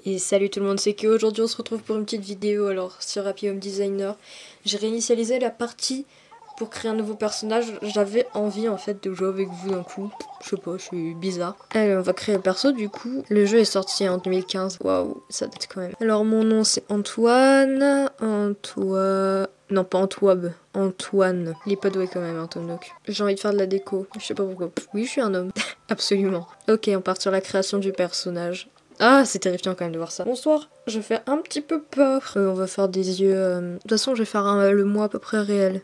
Et salut tout le monde, c'est qu'aujourd'hui on se retrouve pour une petite vidéo alors sur Happy Home Designer. J'ai réinitialisé la partie pour créer un nouveau personnage. J'avais envie en fait de jouer avec vous d'un coup. Je sais pas, je suis bizarre. Allez, on va créer le perso du coup. Le jeu est sorti en 2015. Waouh, ça date quand même. Alors mon nom c'est Antoine. Non, pas Antoine. Antoine. Il est pas doué quand même, Antoine Nook. J'ai envie de faire de la déco. Je sais pas pourquoi. Oui, je suis un homme. Absolument. Ok, on part sur la création du personnage. Ah, c'est terrifiant quand même de voir ça. Bonsoir, je fais un petit peu peur. On va faire des yeux... De toute façon, je vais faire le moi à peu près réel.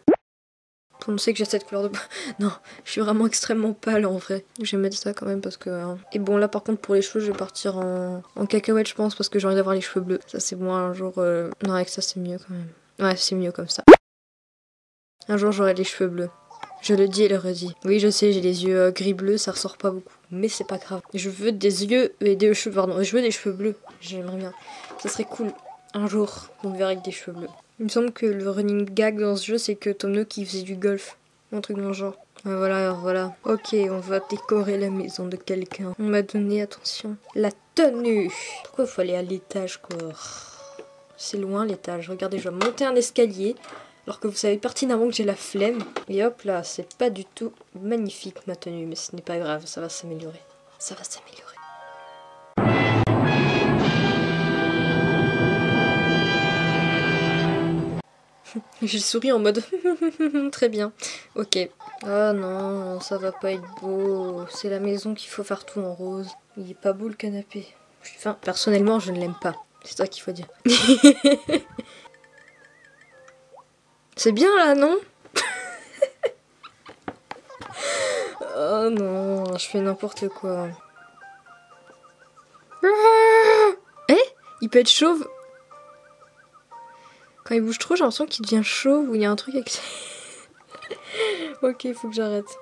Tout le monde sait que j'ai cette couleur de peau. Non, je suis vraiment extrêmement pâle en vrai. Je vais mettre ça quand même parce que... Et bon, là par contre, pour les cheveux, je vais partir en cacahuète, je pense, parce que j'ai envie d'avoir les cheveux bleus. Ça, c'est bon, un jour... Non, avec ça, c'est mieux quand même. Ouais, c'est mieux comme ça. Un jour, j'aurai les cheveux bleus. Je le dis et le redis. Oui, je sais, j'ai les yeux gris-bleus, ça ressort pas beaucoup. Mais c'est pas grave. Je veux des yeux et des cheveux, pardon. Je veux des cheveux bleus. J'aimerais bien. Ça serait cool. Un jour, on me verra avec des cheveux bleus. Il me semble que le running gag dans ce jeu, c'est que Tom Nook, il faisait du golf. Un truc dans le genre. Voilà, alors voilà. Ok, on va décorer la maison de quelqu'un. On m'a donné, attention, la tenue. Pourquoi il faut aller à l'étage, quoi? C'est loin l'étage. Regardez, je vais monter un escalier. Alors que vous savez pertinemment que j'ai la flemme. Et hop là, c'est pas du tout magnifique ma tenue. Mais ce n'est pas grave, ça va s'améliorer. Ça va s'améliorer. J'ai souri en mode très bien. Ok. Oh non, ça va pas être beau. C'est la maison qu'il faut faire tout en rose. Il est pas beau le canapé. Enfin, personnellement, je ne l'aime pas. C'est ça qu'il faut dire. C'est bien là, non? Oh non, je fais n'importe quoi. Eh? Il peut être chauve. Quand il bouge trop, j'ai l'impression qu'il devient chauve ou il y a un truc avec... Ok, faut que j'arrête.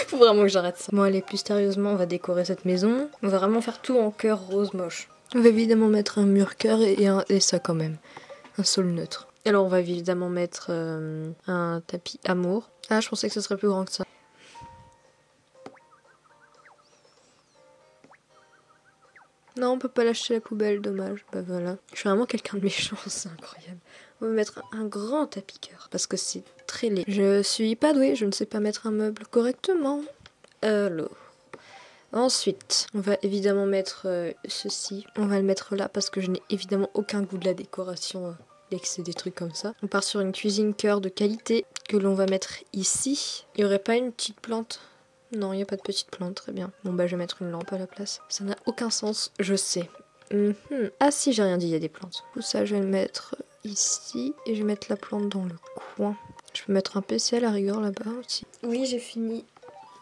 Faut vraiment que j'arrête ça. Bon, allez, plus sérieusement, on va décorer cette maison. On va vraiment faire tout en cœur rose moche. On va évidemment mettre un mur cœur et ça quand même. Un sol neutre. Alors, on va évidemment mettre un tapis amour. Ah, je pensais que ce serait plus grand que ça. Non, on peut pas lâcher la poubelle, dommage. Bah voilà. Je suis vraiment quelqu'un de méchant, c'est incroyable. On va mettre un grand tapis cœur parce que c'est très laid. Je suis pas douée, je ne sais pas mettre un meuble correctement. Alors. Ensuite, on va évidemment mettre ceci. On va le mettre là parce que je n'ai évidemment aucun goût de la décoration dès que c'est des trucs comme ça. On part sur une cuisine cœur de qualité que l'on va mettre ici. Il n'y aurait pas une petite plante? Non, il n'y a pas de petite plante, très bien. Bon bah je vais mettre une lampe à la place. Ça n'a aucun sens, je sais. Ah si, j'ai rien dit, il y a des plantes. Tout ça, je vais le mettre ici et je vais mettre la plante dans le coin. Je peux mettre un PC à la rigueur là-bas aussi. Oui, j'ai fini.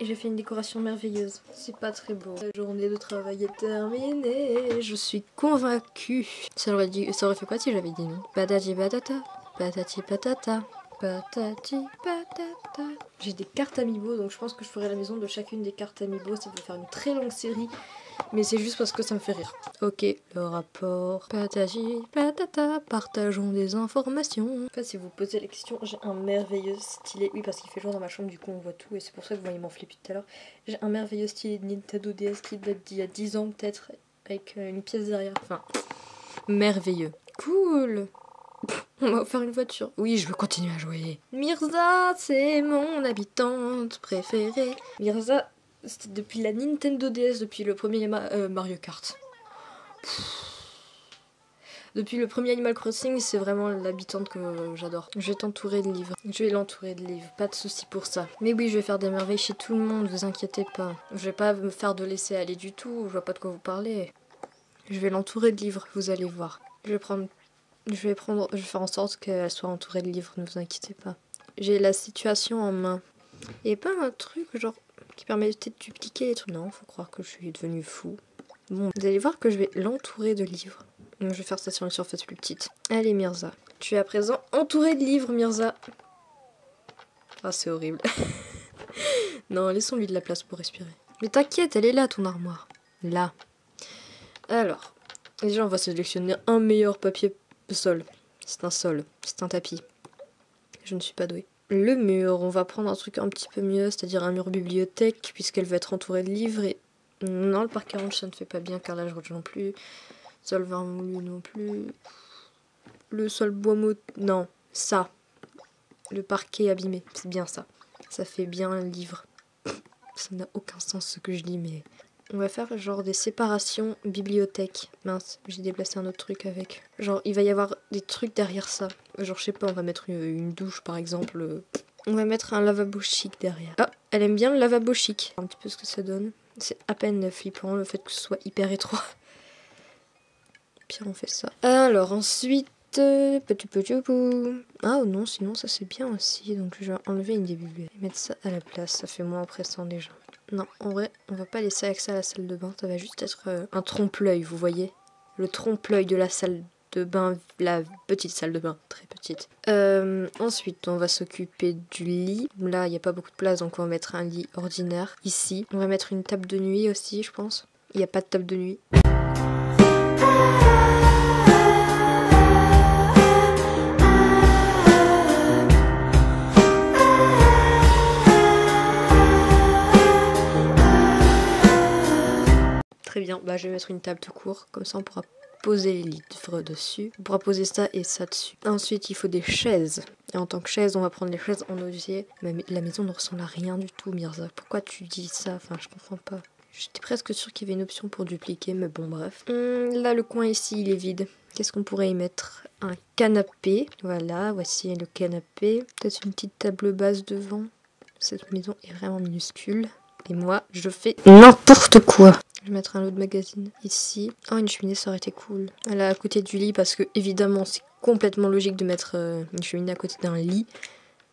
Et j'ai fait une décoration merveilleuse. C'est pas très beau. La journée de travail est terminée. Je suis convaincue. Ça aurait fait quoi si j'avais dit non? Patati patata. Patati patata. Patati patata. J'ai des cartes Amiibo, donc je pense que je ferai la maison de chacune des cartes Amiibo. Ça peut faire une très longue série. Mais c'est juste parce que ça me fait rire. Ok, le rapport. Patati patata, partageons des informations. En fait, si vous posez la question, j'ai un merveilleux stylet. Oui, parce qu'il fait jour dans ma chambre, du coup on voit tout. Et c'est pour ça que vous voyez m'enfler depuis tout à l'heure. J'ai un merveilleux stylet de Nintendo DS qui date d'il y a 10 ans peut-être. Avec une pièce derrière. Enfin, merveilleux. Cool. On m'a offert une voiture. Oui, je veux continuer à jouer. Mirza, c'est mon habitante préférée. Mirza... C'était depuis la Nintendo DS, depuis le premier Mario Kart. Depuis le premier Animal Crossing, c'est vraiment l'habitante que j'adore. Je vais t'entourer de livres. Je vais l'entourer de livres, pas de soucis pour ça. Mais oui, je vais faire des merveilles chez tout le monde, vous inquiétez pas. Je vais pas me faire de laisser aller du tout, je vois pas de quoi vous parlez. Je vais l'entourer de livres, vous allez voir. Je vais faire en sorte qu'elle soit entourée de livres, ne vous inquiétez pas. J'ai la situation en main. Et pas un truc genre qui permettait de dupliquer les trucs. Non, faut croire que je suis devenue fou. Bon, vous allez voir que je vais l'entourer de livres. Donc, je vais faire ça sur une surface plus petite. Allez Mirza, tu es à présent entourée de livres Mirza. Ah c'est horrible. Non, laissons-lui de la place pour respirer. Mais t'inquiète, elle est là ton armoire. Là. Alors, déjà on va sélectionner un meilleur papier sol. C'est un sol, c'est un tapis. Je ne suis pas douée. Le mur, on va prendre un truc un petit peu mieux, c'est-à-dire un mur bibliothèque, puisqu'elle va être entourée de livres. Et Non, le parquet rouge, ça ne fait pas bien. Carrelage rouge non plus. Sol vin moulu non plus. Le sol bois mot... Non, ça. Le parquet abîmé, c'est bien ça. Ça fait bien un livre. Ça n'a aucun sens ce que je dis, mais... On va faire genre des séparations bibliothèque. Mince, j'ai déplacé un autre truc avec. Genre, il va y avoir des trucs derrière ça. Genre, je sais pas, on va mettre une douche par exemple. On va mettre un lavabo chic derrière. Ah, elle aime bien le lavabo chic. Un petit peu ce que ça donne. C'est à peine flippant le fait que ce soit hyper étroit. Puis on fait ça. Alors ensuite... Ah non, sinon ça c'est bien aussi. Donc je vais enlever une des bibliothèques et mettre ça à la place. Ça fait moins oppressant déjà. Non, en vrai, on va pas laisser accès à la salle de bain. Ça va juste être un trompe-l'œil, vous voyez. Le trompe-l'œil de la salle de bain, la petite salle de bain, très petite. Ensuite, on va s'occuper du lit. Là, il n'y a pas beaucoup de place, donc on va mettre un lit ordinaire ici. On va mettre une table de nuit aussi, je pense. Il n'y a pas de table de nuit. Très bien, bah je vais mettre une table tout court, comme ça on pourra poser les livres dessus. On pourra poser ça et ça dessus. Ensuite, il faut des chaises. Et en tant que chaise, on va prendre les chaises en osier. Mais la maison ne ressemble à rien du tout, Mirza. Pourquoi tu dis ça? Enfin, je comprends pas. J'étais presque sûre qu'il y avait une option pour dupliquer, mais bon, bref. Là, le coin ici, il est vide. Qu'est-ce qu'on pourrait y mettre? Un canapé. Voilà, voici le canapé. Peut-être une petite table basse devant. Cette maison est vraiment minuscule. Et moi, je fais n'importe quoi. Je vais mettre un lot de magazine ici. Oh, une cheminée, ça aurait été cool. Elle est à côté du lit parce que, évidemment, c'est complètement logique de mettre une cheminée à côté d'un lit.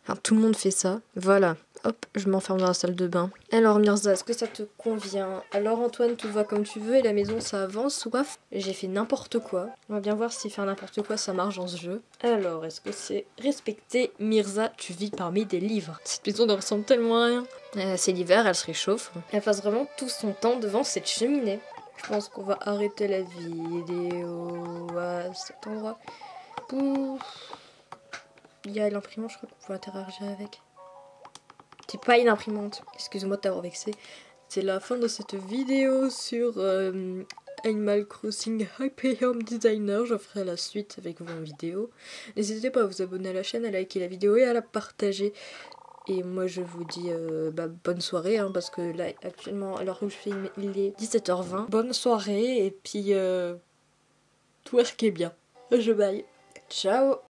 Enfin, tout le monde fait ça. Voilà. Hop, je m'enferme dans la salle de bain. Alors Mirza, est-ce que ça te convient? Alors Antoine, tout va comme tu veux et la maison ça avance, soif. J'ai fait n'importe quoi. On va bien voir si faire n'importe quoi ça marche dans ce jeu. Alors, est-ce que c'est respecté? Mirza, tu vis parmi des livres. Cette maison ne ressemble tellement à rien. C'est l'hiver, elle se réchauffe. Elle passe vraiment tout son temps devant cette cheminée. Je pense qu'on va arrêter la vidéo à cet endroit. Pouf. Il y a l'imprimante, je crois qu'on peut interagir avec. C'est pas une imprimante. Excuse-moi de t'avoir vexé. C'est la fin de cette vidéo sur Animal Crossing Happy Home Designer. Je ferai la suite avec vous en vidéo. N'hésitez pas à vous abonner à la chaîne, à liker la vidéo et à la partager. Et moi je vous dis bonne soirée hein, parce que là actuellement à l'heure où je filme il est 17h20. Bonne soirée et puis twerkez bien. Je baille. Ciao.